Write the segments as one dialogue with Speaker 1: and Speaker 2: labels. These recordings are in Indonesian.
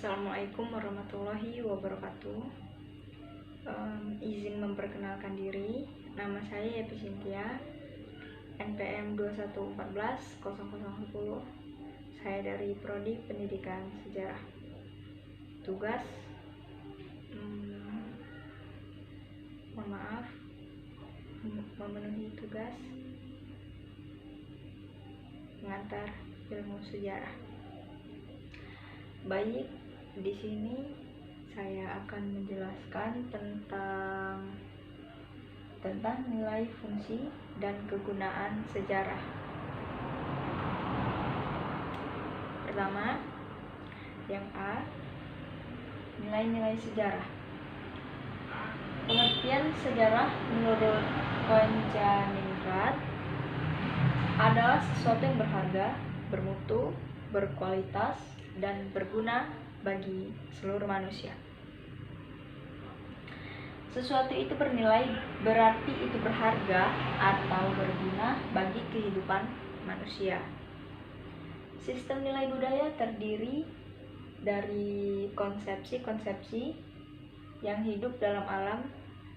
Speaker 1: Assalamualaikum warahmatullahi wabarakatuh. Izin memperkenalkan diri, nama saya Epi Cynthia, NPM 21140010. Saya dari Prodi Pendidikan Sejarah. Tugas, mohon maaf, memenuhi tugas mengantar ilmu sejarah. Baik, di sini saya akan menjelaskan tentang nilai, fungsi, dan kegunaan sejarah. Pertama, yang A, nilai-nilai sejarah. Pengertian sejarah menurut Konjaningrat adalah sesuatu yang berharga, bermutu, berkualitas, dan berguna bagi seluruh manusia. Sesuatu itu bernilai berarti itu berharga atau berguna bagi kehidupan manusia. Sistem nilai budaya terdiri dari konsepsi-konsepsi yang hidup dalam alam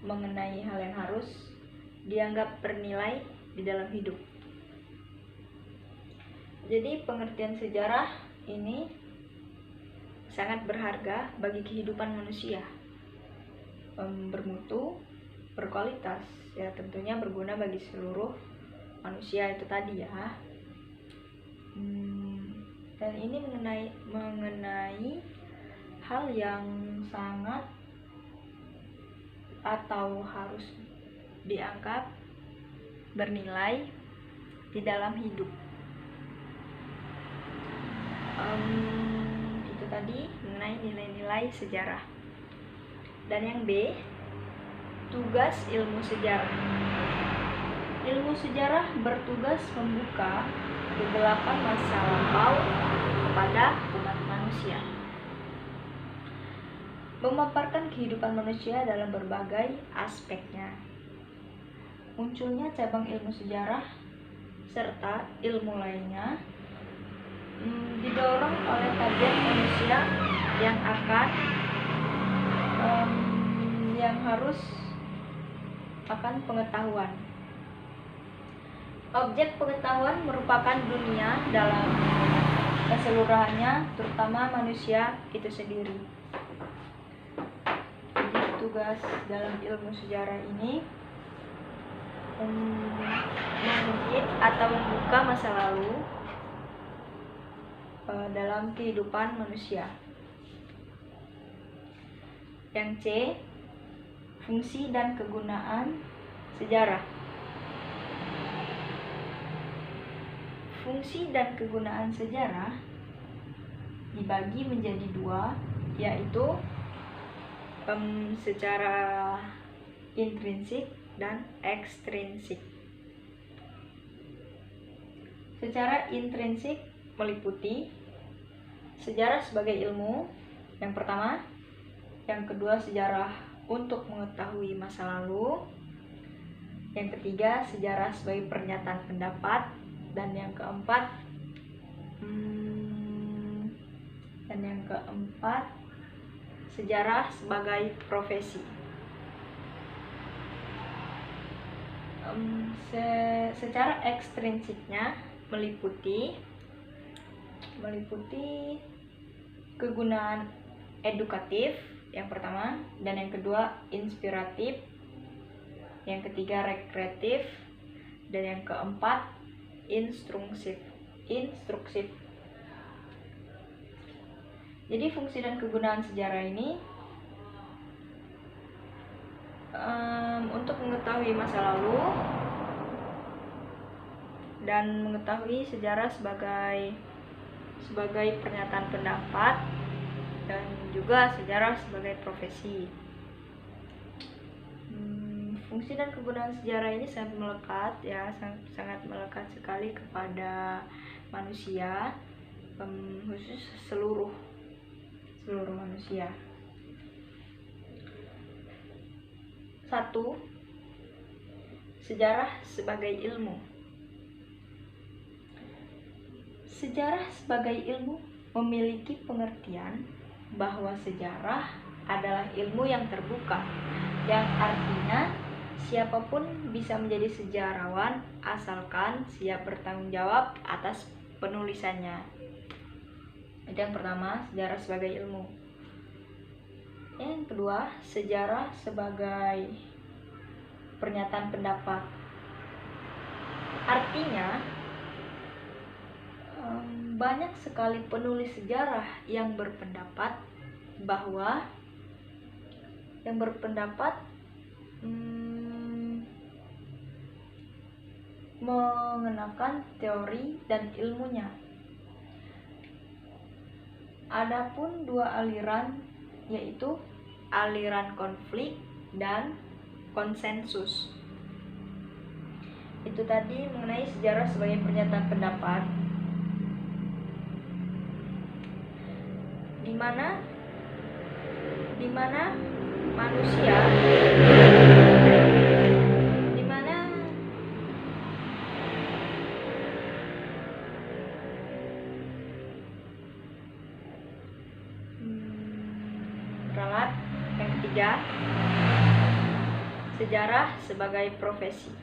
Speaker 1: mengenai hal yang harus dianggap bernilai di dalam hidup. Jadi pengertian sejarah ini sangat berharga bagi kehidupan manusia, bermutu, berkualitas, ya tentunya berguna bagi seluruh manusia itu tadi ya. Dan ini mengenai hal yang sangat atau harus dianggap bernilai di dalam hidup. Itu tadi mengenai nilai-nilai sejarah. Dan yang B, tugas ilmu sejarah. Ilmu sejarah bertugas membuka kegelapan masa lampau kepada umat manusia, memaparkan kehidupan manusia dalam berbagai aspeknya. Munculnya cabang ilmu sejarah serta ilmu lainnya didorong oleh target manusia yang akan pengetahuan. Objek pengetahuan merupakan dunia dalam keseluruhannya, terutama manusia itu sendiri. Jadi tugas dalam ilmu sejarah ini mengungkit atau membuka masa lalu dalam kehidupan manusia. Yang C, fungsi dan kegunaan sejarah. Fungsi dan kegunaan sejarah dibagi menjadi dua, yaitu secara intrinsik dan ekstrinsik. Secara intrinsik meliputi sejarah sebagai ilmu, yang pertama. Yang kedua, sejarah untuk mengetahui masa lalu. Yang ketiga, sejarah sebagai pernyataan pendapat. Dan yang keempat, sejarah sebagai profesi. Secara ekstrinsiknya meliputi kegunaan edukatif yang pertama, dan yang kedua inspiratif, yang ketiga rekreatif, dan yang keempat instruksif. Jadi fungsi dan kegunaan sejarah ini untuk mengetahui masa lalu dan mengetahui sejarah sebagai pernyataan pendapat, dan juga sejarah sebagai profesi. Fungsi dan kegunaan sejarah ini sangat melekat ya, sangat melekat sekali kepada manusia, khusus seluruh manusia. 1. Sejarah sebagai ilmu. Sejarah sebagai ilmu memiliki pengertian bahwa sejarah adalah ilmu yang terbuka, yang artinya siapapun bisa menjadi sejarawan asalkan siap bertanggung jawab atas penulisannya. Itu yang pertama, sejarah sebagai ilmu. Yang kedua, sejarah sebagai pernyataan pendapat. Artinya banyak sekali penulis sejarah yang berpendapat bahwa mengenakan teori dan ilmunya. Adapun dua aliran, yaitu aliran konflik dan konsensus. Itu tadi mengenai sejarah sebagai pernyataan pendapat, di mana manusia, ralat. Yang ketiga, sejarah sebagai profesi.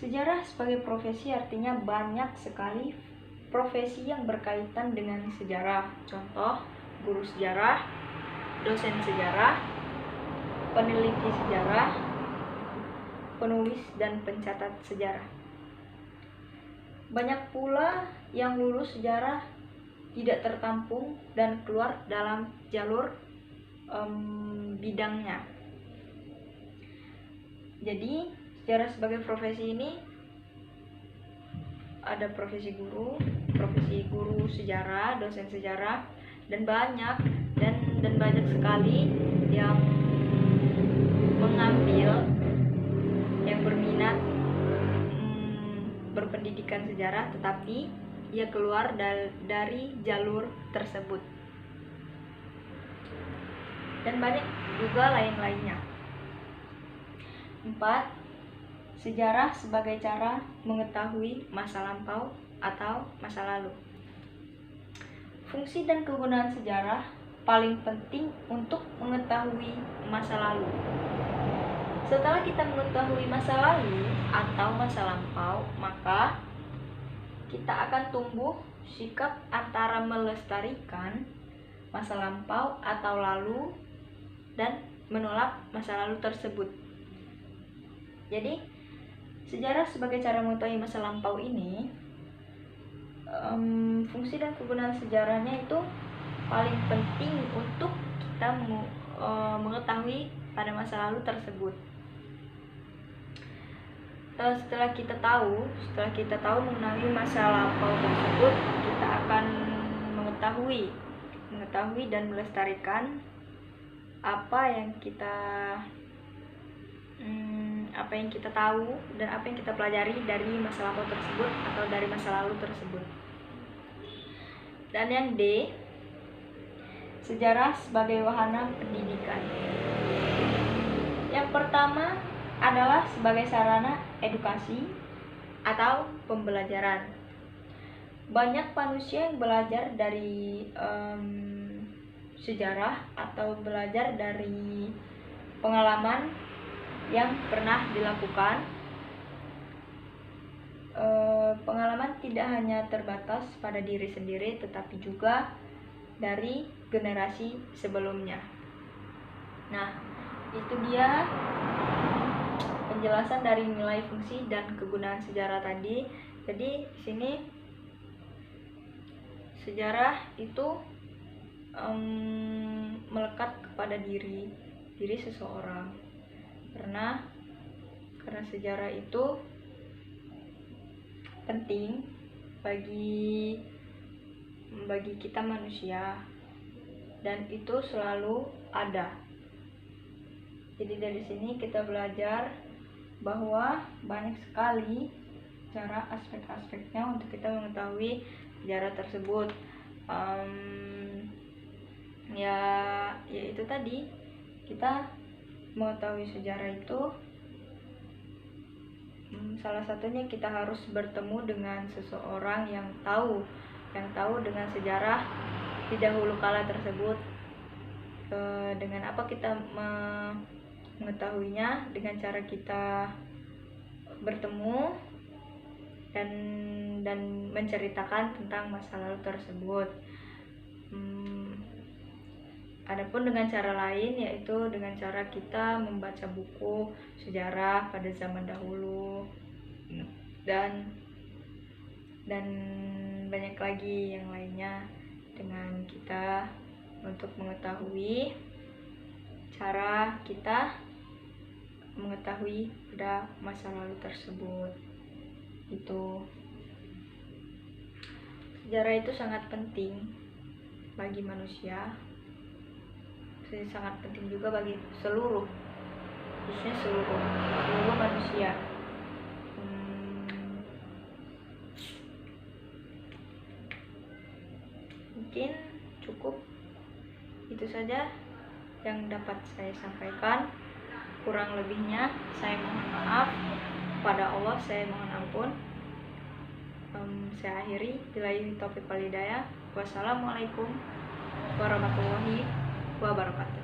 Speaker 1: Sejarah sebagai profesi artinya banyak sekali profesi yang berkaitan dengan sejarah. Contoh, guru sejarah, dosen sejarah, peneliti sejarah, penulis dan pencatat sejarah. Banyak pula yang lulus sejarah tidak tertampung dan keluar dalam jalur bidangnya. Jadi sejarah sebagai profesi ini ada profesi guru sejarah, dosen sejarah, dan banyak sekali yang mengambil, yang berminat berpendidikan sejarah, tetapi ia keluar dari jalur tersebut. Dan banyak juga lain-lainnya. 4. Sejarah sebagai cara mengetahui masa lampau atau masa lalu. Fungsi dan kegunaan sejarah paling penting untuk mengetahui masa lalu. Setelah kita mengetahui masa lalu atau masa lampau, maka kita akan tumbuh sikap antara melestarikan masa lampau atau lalu dan menolak masa lalu tersebut. Jadi, sejarah sebagai cara mengetahui masa lampau ini, fungsi dan kegunaan sejarahnya itu paling penting untuk kita mengetahui pada masa lalu tersebut. Setelah kita tahu mengenai masa lampau tersebut, kita akan mengetahui dan melestarikan apa yang kita tahu dan apa yang kita pelajari dari masa lampau tersebut atau dari masa lalu tersebut. Dan yang D, sejarah sebagai wahana pendidikan. Yang pertama adalah sebagai sarana edukasi atau pembelajaran. Banyak manusia yang belajar dari sejarah atau belajar dari pengalaman yang pernah dilakukan. Pengalaman tidak hanya terbatas pada diri sendiri, tetapi juga dari generasi sebelumnya. Nah, itu dia penjelasan dari nilai, fungsi, dan kegunaan sejarah tadi. Jadi di sini sejarah itu melekat kepada diri seseorang, karena sejarah itu penting bagi kita manusia, dan itu selalu ada. Jadi dari sini kita belajar bahwa banyak sekali cara aspek-aspeknya untuk kita mengetahui sejarah tersebut. Ya itu tadi, kita mengetahui sejarah itu salah satunya kita harus bertemu dengan seseorang yang tahu dengan sejarah di dahulu kala tersebut. Dengan apa kita mengetahuinya? Dengan cara kita bertemu dan menceritakan tentang masa lalu tersebut. Adapun dengan cara lain, yaitu dengan cara kita membaca buku sejarah pada zaman dahulu dan banyak lagi yang lainnya, dengan kita untuk mengetahui cara kita mengetahui pada masa lalu tersebut. Itu sejarah itu sangat penting bagi manusia, sangat penting juga bagi khususnya seluruh manusia. Mungkin cukup itu saja yang dapat saya sampaikan. Kurang lebihnya saya mohon maaf, kepada Allah saya mohon ampun. Saya akhiri, billahi taufiq wal hidayah. Wassalamualaikum warahmatullahi wabarakatuh.